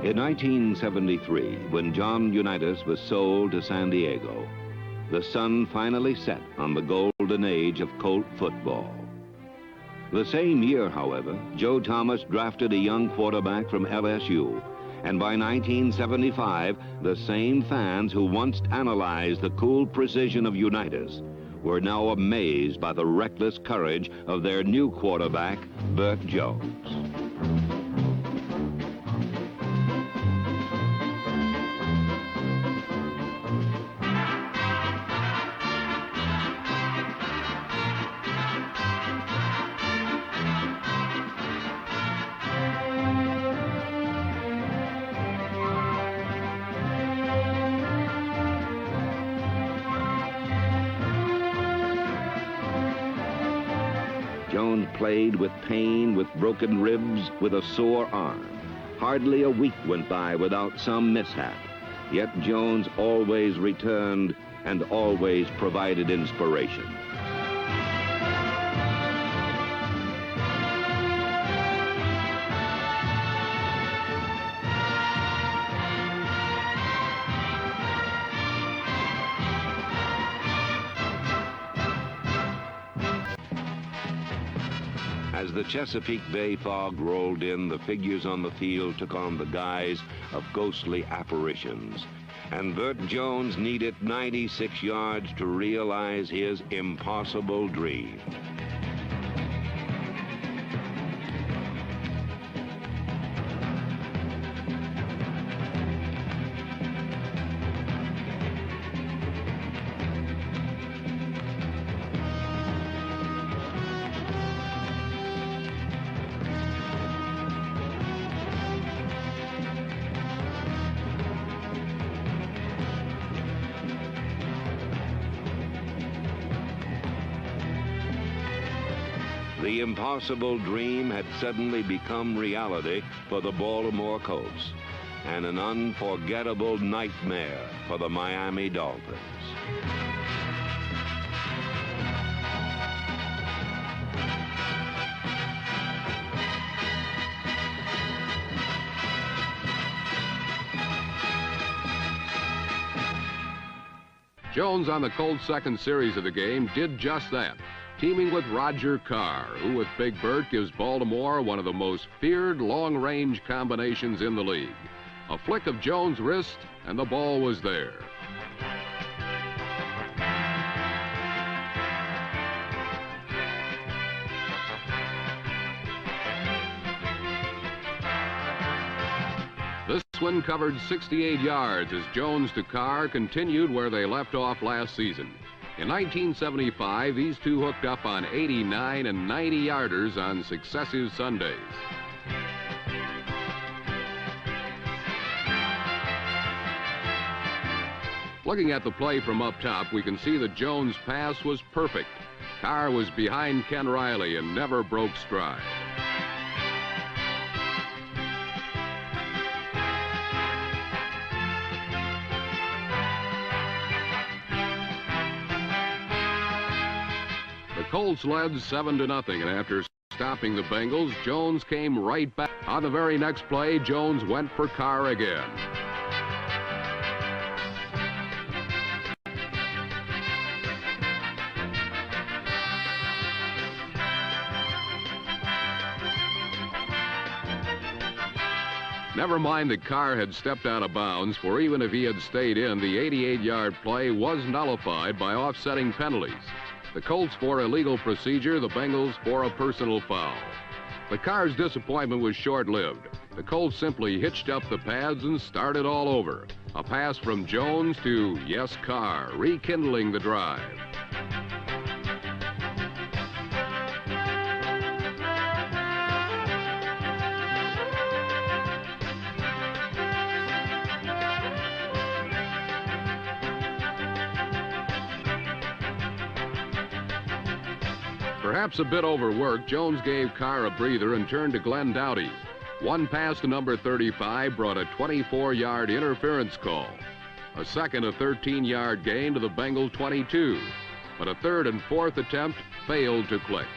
In 1973, when John Unitas was sold to San Diego, the sun finally set on the golden age of Colt football. The same year, however, Joe Thomas drafted a young quarterback from LSU, and by 1975, the same fans who once analyzed the cool precision of Unitas were now amazed by the reckless courage of their new quarterback, Bert Jones. Jones played with pain, with broken ribs, with a sore arm. Hardly a week went by without some mishap. Yet Jones always returned and always provided inspiration. As the Chesapeake Bay fog rolled in, the figures on the field took on the guise of ghostly apparitions. And Bert Jones needed 96 yards to realize his impossible dream. The impossible dream had suddenly become reality for the Baltimore Colts, and an unforgettable nightmare for the Miami Dolphins. Jones on the Colts' second series of the game did just that, teaming with Roger Carr, who with Big Bert gives Baltimore one of the most feared long-range combinations in the league. A flick of Jones' wrist, and the ball was there. This one covered 68 yards as Jones to Carr continued where they left off last season. In 1975, these two hooked up on 89 and 90-yarders on successive Sundays. Looking at the play from up top, we can see that Jones' pass was perfect. Carr was behind Ken Riley and never broke stride. The Colts led 7-0, and after stopping the Bengals, Jones came right back. On the very next play, Jones went for Carr again. Never mind that Carr had stepped out of bounds, for even if he had stayed in, the 88-yard play was nullified by offsetting penalties. The Colts for illegal procedure, the Bengals for a personal foul. But Carr's disappointment was short-lived. The Colts simply hitched up the pads and started all over. A pass from Jones to, yes, Carr, rekindling the drive. Perhaps a bit overworked, Jones gave Carr a breather and turned to Glenn Doughty. One pass to number 35 brought a 24-yard interference call. A second, a 13-yard gain to the Bengal 22. But a third and fourth attempt failed to click.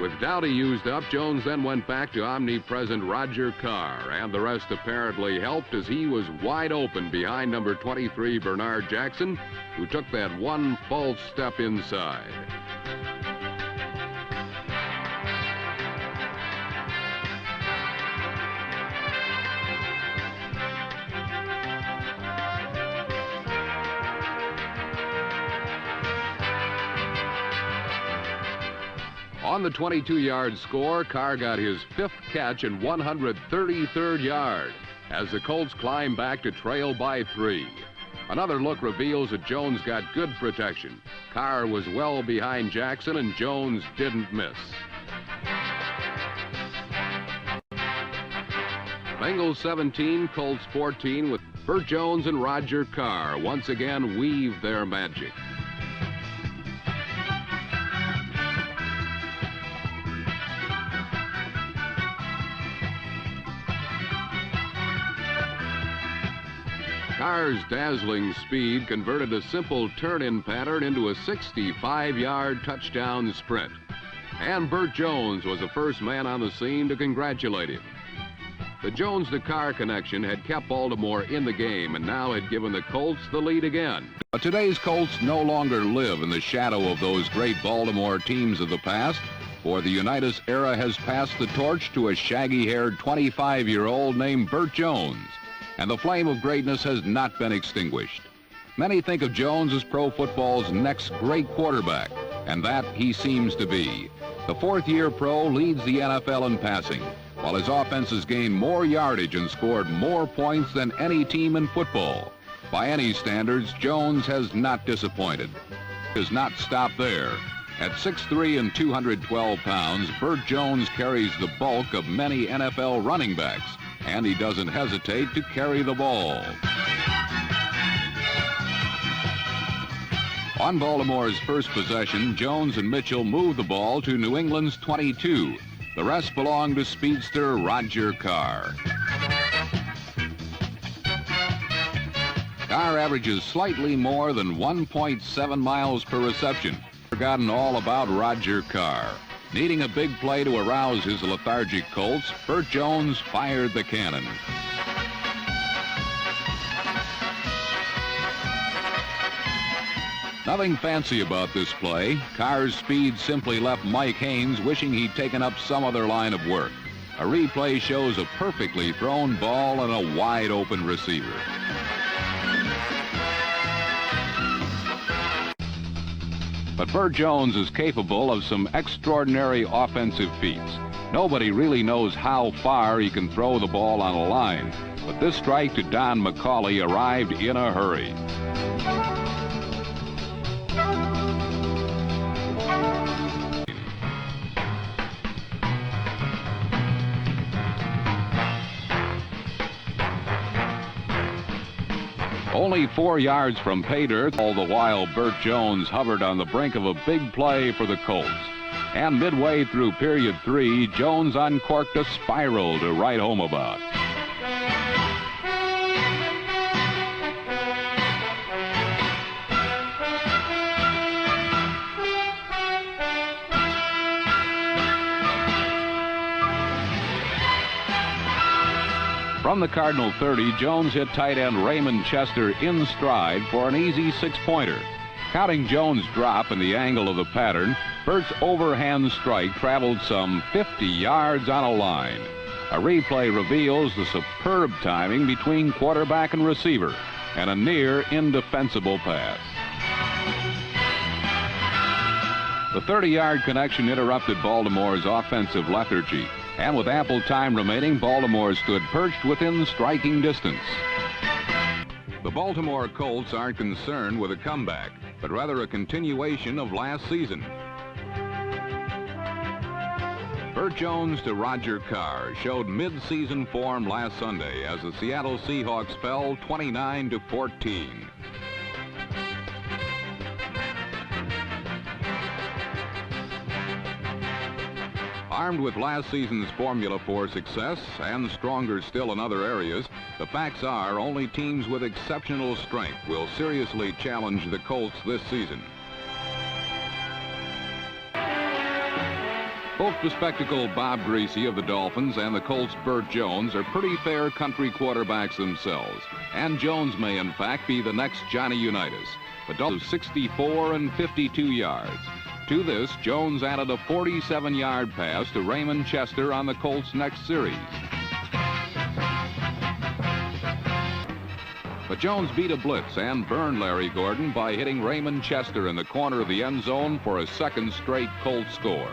With Dowdy used up, Jones then went back to omnipresent Roger Carr, and the rest apparently helped as he was wide open behind number 23, Bernard Jackson, who took that one false step inside. On the 22-yard score, Carr got his 5th catch and 133rd yard as the Colts climb back to trail by 3. Another look reveals that Jones got good protection. Carr was well behind Jackson, and Jones didn't miss. Bengals 17, Colts 14, with Bert Jones and Roger Carr once again weave their magic. Carr's dazzling speed converted a simple turn-in pattern into a 65-yard touchdown sprint. And Bert Jones was the first man on the scene to congratulate him. The Jones-to-Carr connection had kept Baltimore in the game and now had given the Colts the lead again. But today's Colts no longer live in the shadow of those great Baltimore teams of the past, for the Unitas era has passed the torch to a shaggy-haired 25-year-old named Bert Jones. And the flame of greatness has not been extinguished. Many think of Jones as pro football's next great quarterback, and that he seems to be. The 4th-year pro leads the NFL in passing, while his offense has gained more yardage and scored more points than any team in football. By any standards, Jones has not disappointed. Does not stop there. At 6'3" and 212 pounds, Bert Jones carries the bulk of many NFL running backs, and he doesn't hesitate to carry the ball. On Baltimore's first possession, Jones and Mitchell moved the ball to New England's 22. The rest belonged to speedster Roger Carr. Carr averages slightly more than 1.7 miles per reception. Forgotten all about Roger Carr. Needing a big play to arouse his lethargic Colts, Bert Jones fired the cannon. Nothing fancy about this play. Carr's speed simply left Mike Haynes wishing he'd taken up some other line of work. A replay shows a perfectly thrown ball and a wide-open receiver. But Bert Jones is capable of some extraordinary offensive feats. Nobody really knows how far he can throw the ball on a line, but this strike to Don McCauley arrived in a hurry. Only 4 yards from pay dirt, all the while Bert Jones hovered on the brink of a big play for the Colts. And midway through period 3, Jones uncorked a spiral to write home about. From the Cardinal 30, Jones hit tight end Raymond Chester in stride for an easy 6-pointer. Counting Jones' drop and the angle of the pattern, Bert's overhand strike traveled some 50 yards on a line. A replay reveals the superb timing between quarterback and receiver and a near indefensible pass. The 30-yard connection interrupted Baltimore's offensive lethargy. And with ample time remaining, Baltimore stood perched within striking distance. The Baltimore Colts aren't concerned with a comeback, but rather a continuation of last season. Bert Jones to Roger Carr showed mid-season form last Sunday as the Seattle Seahawks fell 29-14. Armed with last season's formula for success and stronger still in other areas, the facts are only teams with exceptional strength will seriously challenge the Colts this season. Both bespectacled Bob Greasy of the Dolphins and the Colts' Bert Jones are pretty fair country quarterbacks themselves. And Jones may, in fact, be the next Johnny Unitas. The Dolphins 64 and 52 yards. To this, Jones added a 47-yard pass to Raymond Chester on the Colts' next series. But Jones beat a blitz and burned Larry Gordon by hitting Raymond Chester in the corner of the end zone for a second straight Colts score.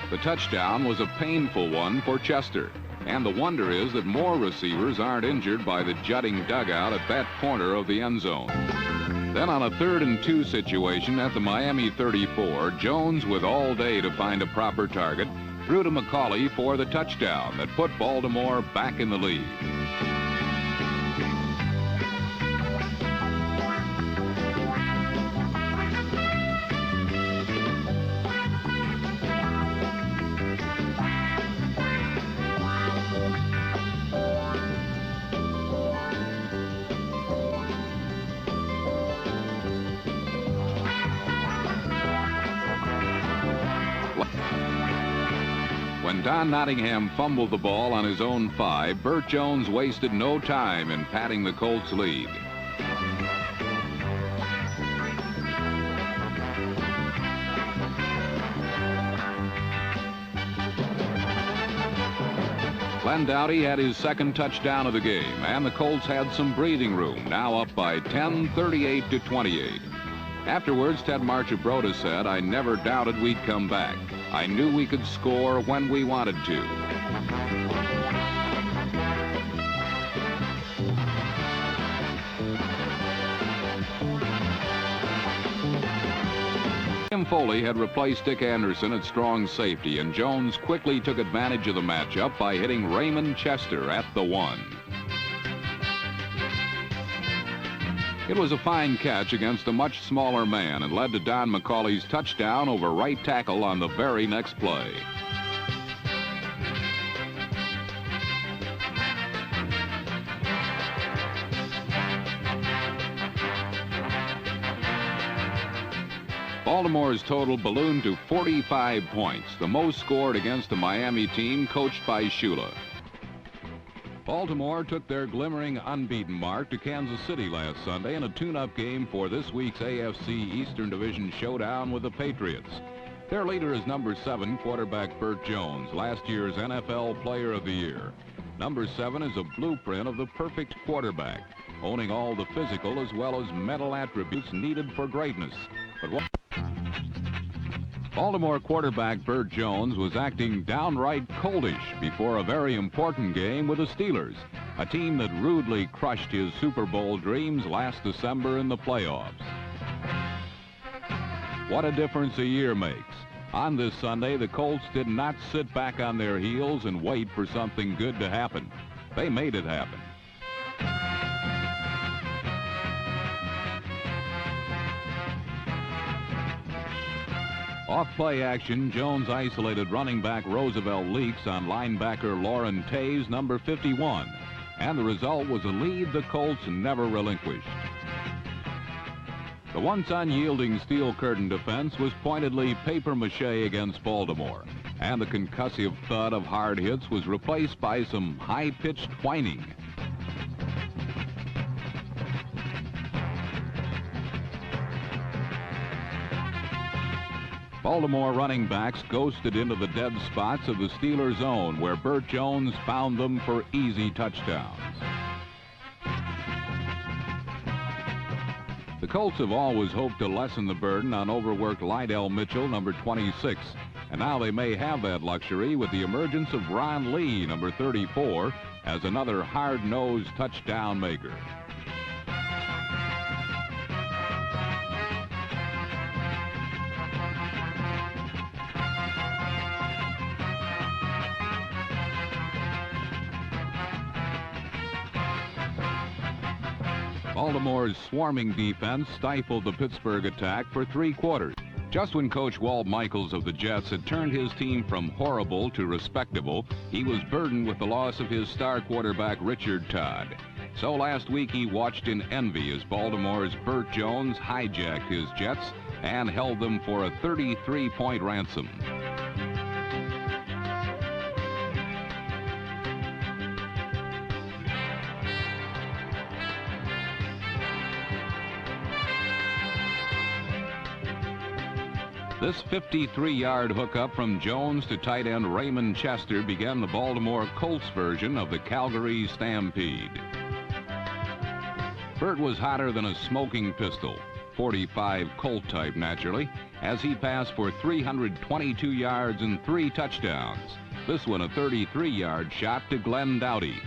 The touchdown was a painful one for Chester, and the wonder is that more receivers aren't injured by the jutting dugout at that corner of the end zone. Then on a 3rd and 2 situation at the Miami 34, Jones, with all day to find a proper target, threw to McCauley for the touchdown that put Baltimore back in the lead. When Don Nottingham fumbled the ball on his own 5, Bert Jones wasted no time in padding the Colts' lead. Glenn Doughty had his second touchdown of the game, and the Colts had some breathing room, now up by 10, 38-28. Afterwards, Ted Marchibroda said, "I never doubted we'd come back. I knew we could score when we wanted to." Tim Foley had replaced Dick Anderson at strong safety, and Jones quickly took advantage of the matchup by hitting Raymond Chester at the 1. It was a fine catch against a much smaller man and led to Don McCauley's touchdown over right tackle on the very next play. Baltimore's total ballooned to 45 points, the most scored against a Miami team coached by Shula. Baltimore took their glimmering unbeaten mark to Kansas City last Sunday in a tune-up game for this week's AFC Eastern Division showdown with the Patriots. Their leader is number 7 quarterback Bert Jones, last year's NFL Player of the Year. Number 7 is a blueprint of the perfect quarterback, owning all the physical as well as mental attributes needed for greatness. But Baltimore quarterback Bert Jones was acting downright coldish before a very important game with the Steelers, a team that rudely crushed his Super Bowl dreams last December in the playoffs. What a difference a year makes. On this Sunday, the Colts did not sit back on their heels and wait for something good to happen. They made it happen. Off play action, Jones isolated running back Roosevelt Leaks on linebacker Lauren Taves, number 51, and the result was a lead the Colts never relinquished. The once unyielding steel curtain defense was pointedly papier-mâché against Baltimore, and the concussive thud of hard hits was replaced by some high-pitched whining. Baltimore running backs ghosted into the dead spots of the Steelers' zone, where Bert Jones found them for easy touchdowns. The Colts have always hoped to lessen the burden on overworked Lydell Mitchell, number 26, and now they may have that luxury with the emergence of Ron Lee, number 34, as another hard-nosed touchdown maker. Baltimore's swarming defense stifled the Pittsburgh attack for 3 quarters. Just when Coach Walt Michaels of the Jets had turned his team from horrible to respectable, he was burdened with the loss of his star quarterback Richard Todd. So last week he watched in envy as Baltimore's Bert Jones hijacked his Jets and held them for a 33-point ransom. This 53-yard hookup from Jones to tight end Raymond Chester began the Baltimore Colts version of the Calgary Stampede. Bert was hotter than a smoking pistol, 45 Colt type naturally, as he passed for 322 yards and 3 touchdowns. This one a 33-yard shot to Glenn Doughty.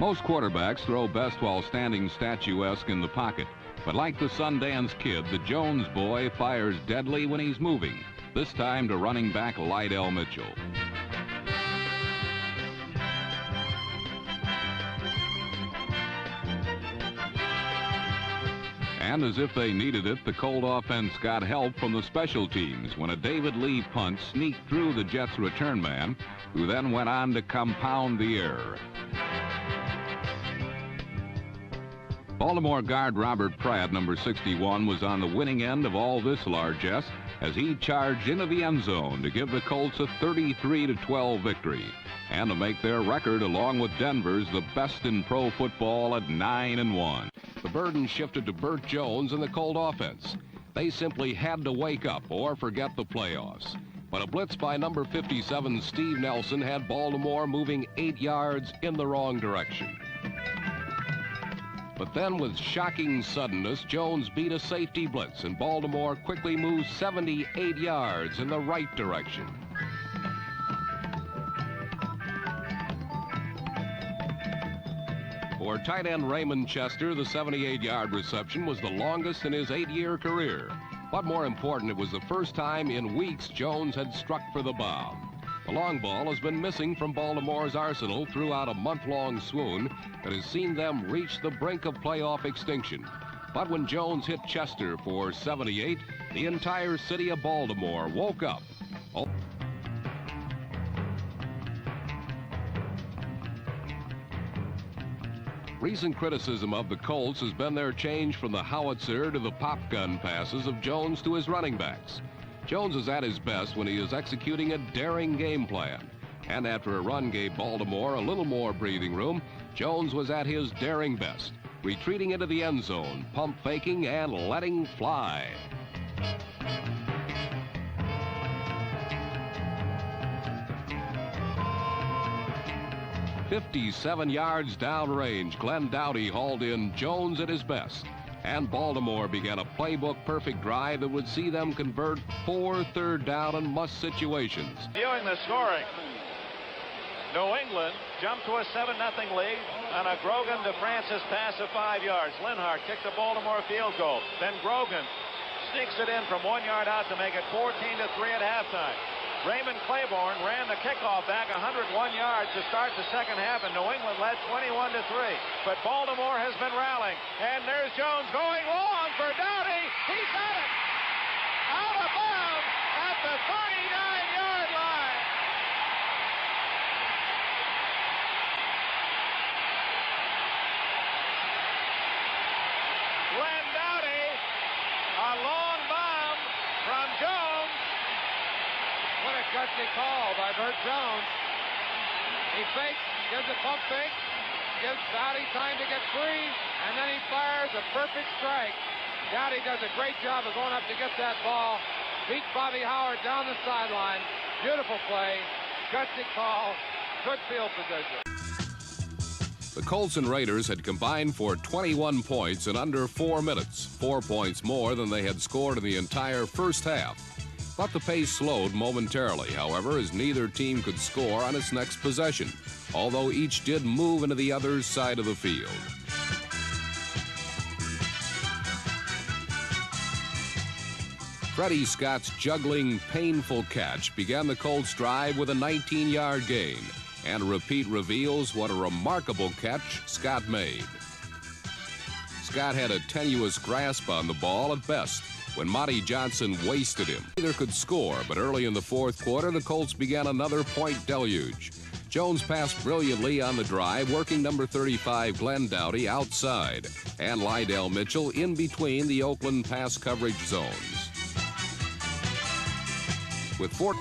Most quarterbacks throw best while standing statuesque in the pocket. But like the Sundance Kid, the Jones boy fires deadly when he's moving, this time to running back Lydell Mitchell. And as if they needed it, the Colt offense got help from the special teams when a David Lee punt sneaked through the Jets' return man, who then went on to compound the error. Baltimore guard Robert Pratt, number 61, was on the winning end of all this largesse as he charged into the end zone to give the Colts a 33-12 victory and to make their record, along with Denver's, the best in pro football at 9-1. The burden shifted to Bert Jones and the Colt offense. They simply had to wake up or forget the playoffs. But a blitz by number 57, Steve Nelson, had Baltimore moving 8 yards in the wrong direction. But then with shocking suddenness, Jones beat a safety blitz, and Baltimore quickly moved 78 yards in the right direction. For tight end Raymond Chester, the 78-yard reception was the longest in his 8-year career. But more important, it was the first time in weeks Jones had struck for the bomb. The long ball has been missing from Baltimore's arsenal throughout a month-long swoon that has seen them reach the brink of playoff extinction. But when Jones hit Chester for 78, the entire city of Baltimore woke up. Recent criticism of the Colts has been their change from the howitzer to the pop gun passes of Jones to his running backs. Jones is at his best when he is executing a daring game plan. And after a run gave Baltimore a little more breathing room, Jones was at his daring best, retreating into the end zone, pump faking and letting fly. "57 yards downrange, Glenn Doughty hauled in Jones at his best. And Baltimore began a playbook-perfect drive that would see them convert 4 third-down and must situations. Viewing the scoring, New England jumped to a 7-0 lead on a Grogan to Francis pass of 5 yards. Linhart kicked the Baltimore field goal. Then Grogan sneaks it in from 1 yard out to make it 14-3 at halftime. Raymond Claiborne ran the kickoff back 101 yards to start the second half, and New England led 21-3. But Baltimore has been rallying, and there's Jones going long for Doughty. He got it! Out of bounds at the 39-yard line. Glenn Doughty, a long bomb from Jones. What a gutsy call by Bert Jones. He fakes, gives a pump fake, gives Doughty time to get free, and then he fires a perfect strike. Doughty does a great job of going up to get that ball. Beats Bobby Howard down the sideline. Beautiful play, gutsy call, good field position. The Colts and Raiders had combined for 21 points in under 4 minutes, 4 points more than they had scored in the entire first half. But the pace slowed momentarily, however, as neither team could score on its next possession, although each did move into the other's side of the field. Freddie Scott's juggling, painful catch began the Colts' drive with a 19-yard gain, and a repeat reveals what a remarkable catch Scott made. Scott had a tenuous grasp on the ball at best when Monty Johnson wasted him. Neither could score, but early in the fourth quarter, the Colts began another point deluge. Jones passed brilliantly on the drive, working number 35 Glenn Dowdy outside and Lydell Mitchell in between the Oakland pass coverage zones. With 4.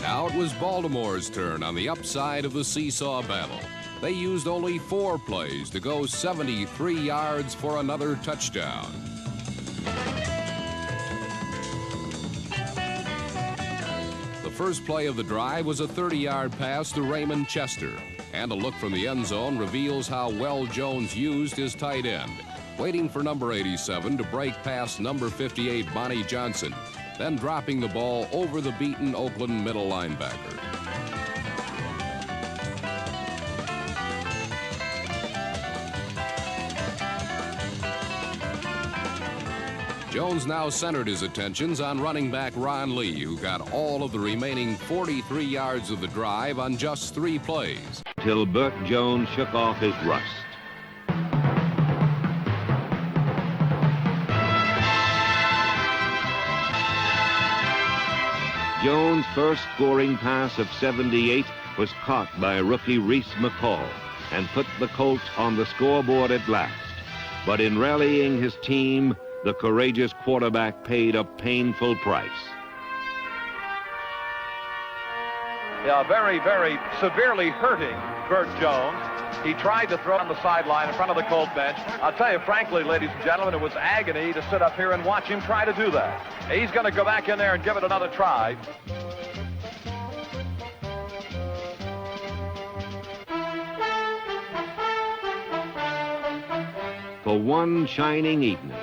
Now it was Baltimore's turn on the upside of the seesaw battle. They used only 4 plays to go 73 yards for another touchdown. The first play of the drive was a 30-yard pass to Raymond Chester, and a look from the end zone reveals how well Jones used his tight end, waiting for number 87 to break past number 58 Bonnie Johnson, then dropping the ball over the beaten Oakland middle linebacker. Jones now centered his attentions on running back Ron Lee, who got all of the remaining 43 yards of the drive on just 3 plays. Till Bert Jones shook off his rust. Jones' first scoring pass of 78 was caught by rookie Reese McCall and put the Colts on the scoreboard at last. But in rallying his team, the courageous quarterback paid a painful price. Yeah, very, very severely hurting Bert Jones. He tried to throw on the sideline in front of the Colt bench. I'll tell you, frankly, ladies and gentlemen, it was agony to sit up here and watch him try to do that. He's going to go back in there and give it another try. For one shining evening,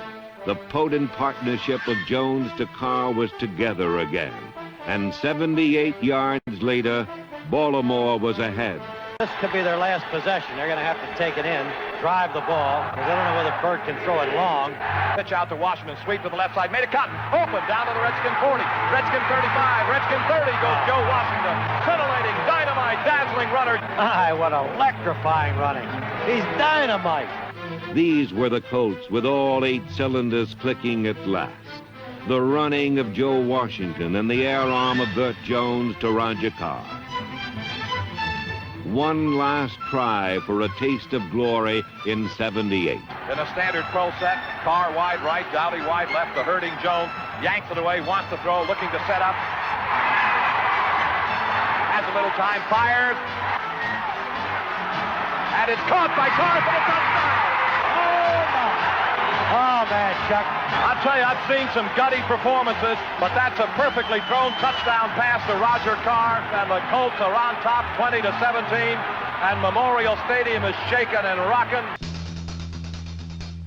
the potent partnership of Jones to Carr was together again. And 78 yards later, Baltimore was ahead. This could be their last possession. They're going to have to take it in, drive the ball, because they don't know whether Bert can throw it long. Pitch out to Washington, sweep to the left side, made a cut, open, down to the Redskin 40, Redskin 35, Redskin 30, goes Joe Washington. Scintillating, dynamite, dazzling runner. My, what electrifying running. He's dynamite. These were the Colts with all 8 cylinders clicking at last. The running of Joe Washington and the air arm of Bert Jones to Roger Carr. One last try for a taste of glory in 78. In a standard pro set, Carr wide right, Dowdy wide left, the hurting Jones. Yanks it away, wants to throw, looking to set up. Has a little time, fires. And it's caught by Carr for the touchdown. Oh, man, Chuck. I'll tell you, I've seen some gutty performances, but that's a perfectly thrown touchdown pass to Roger Carr, and the Colts are on top 20-17, and Memorial Stadium is shaking and rocking.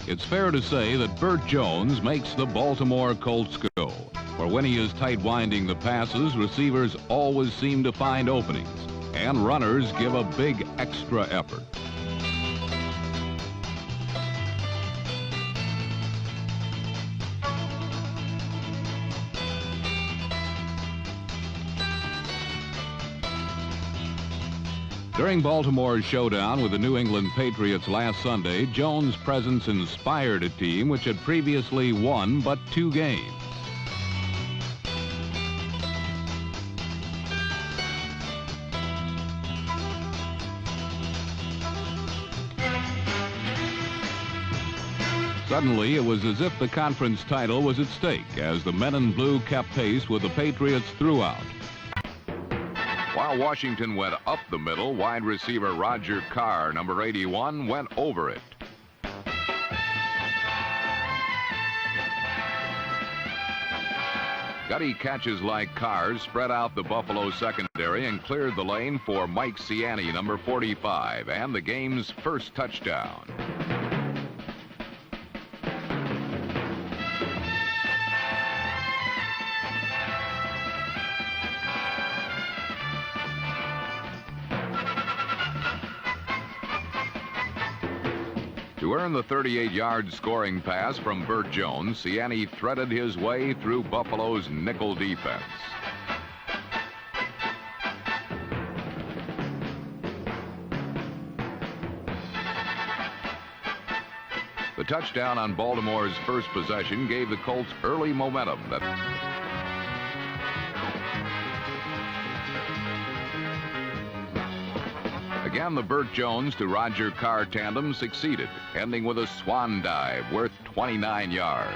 It's fair to say that Bert Jones makes the Baltimore Colts go. For when he is tight winding the passes, receivers always seem to find openings, and runners give a big extra effort. During Baltimore's showdown with the New England Patriots last Sunday, Jones' presence inspired a team which had previously won but 2 games. Suddenly, it was as if the conference title was at stake as the men in blue kept pace with the Patriots throughout. While Washington went up the middle, wide receiver Roger Carr, number 81, went over it. Gutty catches like Carr's spread out the Buffalo secondary and cleared the lane for Mike Ciani, number 45, and the game's first touchdown. To earn the 38-yard scoring pass from Bert Jones, Ciani threaded his way through Buffalo's nickel defense. The touchdown on Baltimore's first possession gave the Colts early momentum Again, the Bert Jones to Roger Carr tandem succeeded, ending with a swan dive worth 29 yards.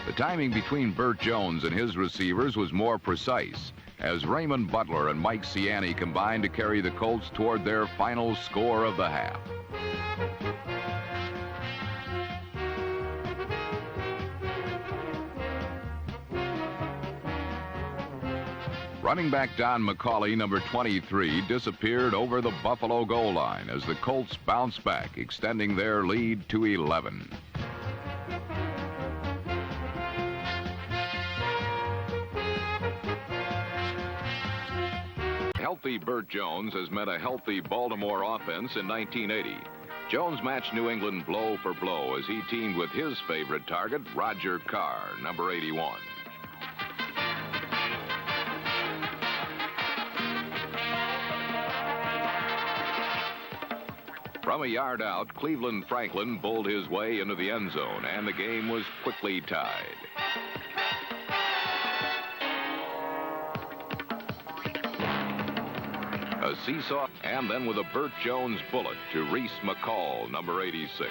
The timing between Bert Jones and his receivers was more precise, as Raymond Butler and Mike Ciani combined to carry the Colts toward their final score of the half. Running back Don McCauley, number 23, disappeared over the Buffalo goal line as the Colts bounced back, extending their lead to 11. Healthy Bert Jones has met a healthy Baltimore offense in 1980. Jones matched New England blow for blow as he teamed with his favorite target, Roger Carr, number 81. From a yard out, Cleveland Franklin bowled his way into the end zone, and the game was quickly tied. A seesaw, and then with a Bert Jones bullet to Reese McCall, number 86.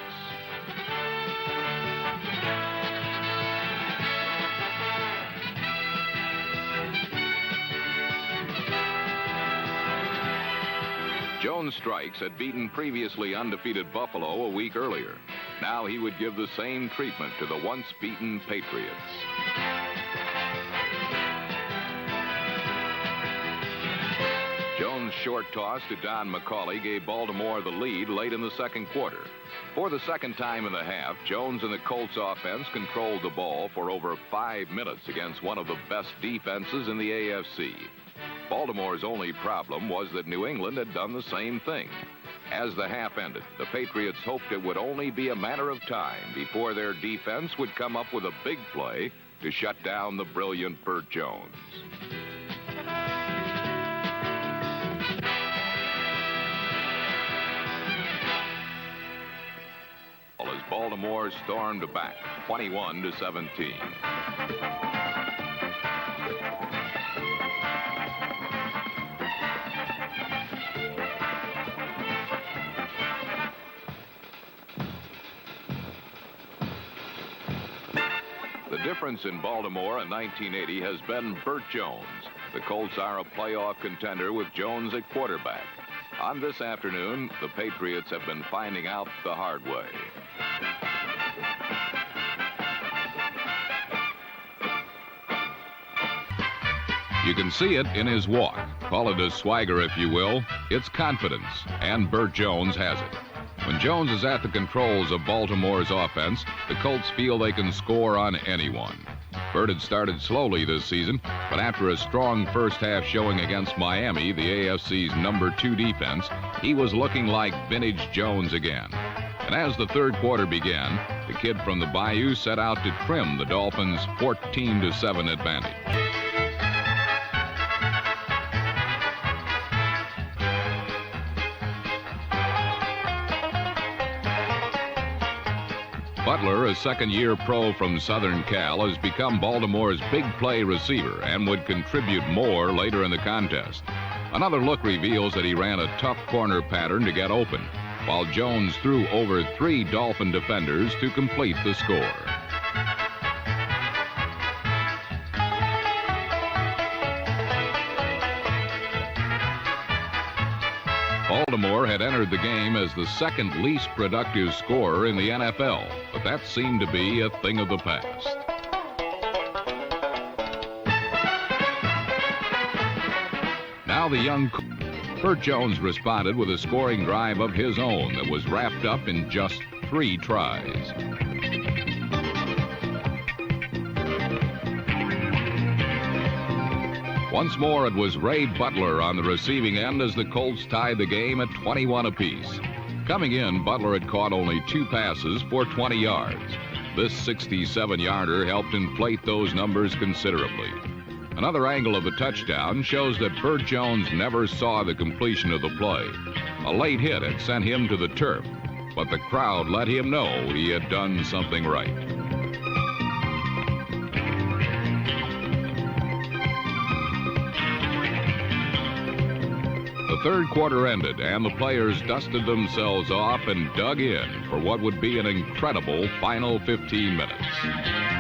Jones' strikes had beaten previously undefeated Buffalo a week earlier. Now he would give the same treatment to the once-beaten Patriots. Jones' short toss to Don McCauley gave Baltimore the lead late in the second quarter. For the second time in the half, Jones and the Colts offense controlled the ball for over 5 minutes against one of the best defenses in the AFC. Baltimore's only problem was that New England had done the same thing. As the half ended, the Patriots hoped it would only be a matter of time before their defense would come up with a big play to shut down the brilliant Bert Jones. As Baltimore stormed back 21-17. The difference in Baltimore in 1980 has been Bert Jones. The Colts are a playoff contender with Jones at quarterback. On this afternoon, the Patriots have been finding out the hard way. You can see it in his walk. Call it a swagger if you will. It's confidence, and Bert Jones has it. When Jones is at the controls of Baltimore's offense, the Colts feel they can score on anyone. Bert had started slowly this season, but after a strong first half showing against Miami, the AFC's number 2 defense, he was looking like vintage Jones again. And as the third quarter began, the kid from the Bayou set out to trim the Dolphins' 14-7 advantage. Butler, a second-year pro from Southern Cal, has become Baltimore's big play receiver and would contribute more later in the contest. Another look reveals that he ran a tough corner pattern to get open, while Jones threw over 3 Dolphin defenders to complete the score. Baltimore had entered the game as the second least productive scorer in the NFL, but that seemed to be a thing of the past. Now the young Bert Jones responded with a scoring drive of his own that was wrapped up in just 3 tries. Once more, it was Ray Butler on the receiving end as the Colts tied the game at 21 apiece. Coming in, Butler had caught only 2 passes for 20 yards. This 67-yarder helped inflate those numbers considerably. Another angle of the touchdown shows that Bert Jones never saw the completion of the play. A late hit had sent him to the turf, but the crowd let him know he had done something right. The third quarter ended, and the players dusted themselves off and dug in for what would be an incredible final 15 minutes.